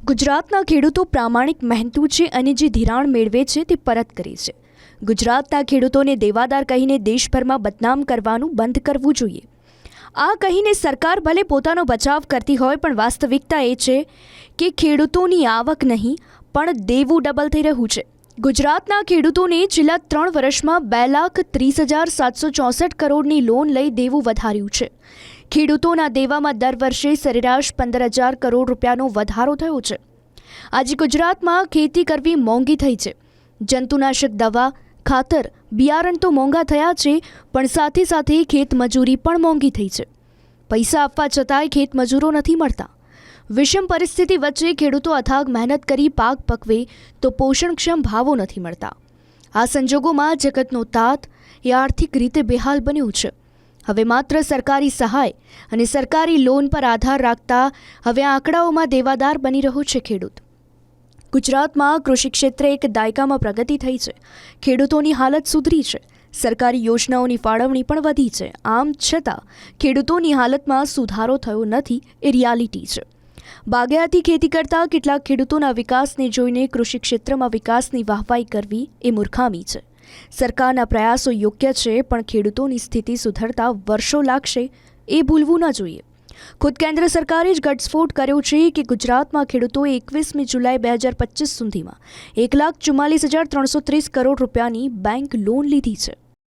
ગુજરાતના ખેડૂતો પ્રામાણિક મહેનતુ છે અને જે ધિરાણ મેળવે છે તે પરત કરે છે. ગુજરાતના ખેડૂતોને દેવાદાર કહીને દેશભરમાં બદનામ કરવાનું બંધ કરવું જોઈએ. આ કહીને સરકાર ભલે પોતાનો બચાવ કરતી હોય, પણ વાસ્તવિકતા એ છે કે ખેડૂતોની આવક નહીં પણ દેવું ડબલ થઈ રહ્યું છે. ગુજરાતના ખેડૂતોને છેલ્લા 3 વર્ષમાં 2,30,764 કરોડની લોન લઈ દેવું વધાર્યું છે. ખેડૂતોના દેવામાં દર વર્ષે સરેરાશ 15,000 કરોડ રૂપિયાનો વધારો થયો છે. આજે ગુજરાતમાં ખેતી કરવી મોંઘી થઈ છે. જંતુનાશક દવા, ખાતર, બિયારણ તો મોંઘા થયા છે, પણ સાથે સાથે ખેતમજૂરી પણ મોંઘી થઈ છે. પૈસા આપવા છતાંય ખેતમજૂરો નથી મળતા. વિષમ પરિસ્થિતિ વચ્ચે ખેડૂતો અથાગ મહેનત કરી પાક પકવે તો પોષણક્ષમ ભાવો નથી મળતા. આ સંજોગોમાં જગતનો તાત એ આર્થિક રીતે બેહાલ બન્યું છે. હવે માત્ર સરકારી સહાય અને સરકારી લોન પર આધાર રાખતા હવે આંકડાઓમાં દેવાદાર બની રહ્યો છે ખેડૂત. ગુજરાતમાં કૃષિ ક્ષેત્રે એક દાયકામાં પ્રગતિ થઈ છે. ખેડૂતોની હાલત સુધરી છે. સરકારી યોજનાઓની ફાળવણી પણ વધી છે. આમ છતાં ખેડૂતોની હાલતમાં સુધારો થયો નથી એ રિયાલિટી છે. બાગાયતી ખેતી કરતા કેટલાક ખેડૂતોના વિકાસને જોઈને કૃષિ ક્ષેત્રમાં વિકાસની વાહવાઈ કરવી એ મૂર્ખામી છે. સરકારના પ્રયાસો યોગ્ય છે, પણ ખેડૂતોની સ્થિતિ સુધરતા વર્ષો લાગશે એ ભૂલવું ન જોઈએ. ખુદ કેન્દ્ર સરકારે જ ઘટસ્ફોટ કર્યો છે કે ગુજરાતમાં ખેડૂતોએ 21મી જુલાઈ 2025 સુધીમાં 1,44,330 કરોડ રૂપિયાની બેંક લોન લીધી છે.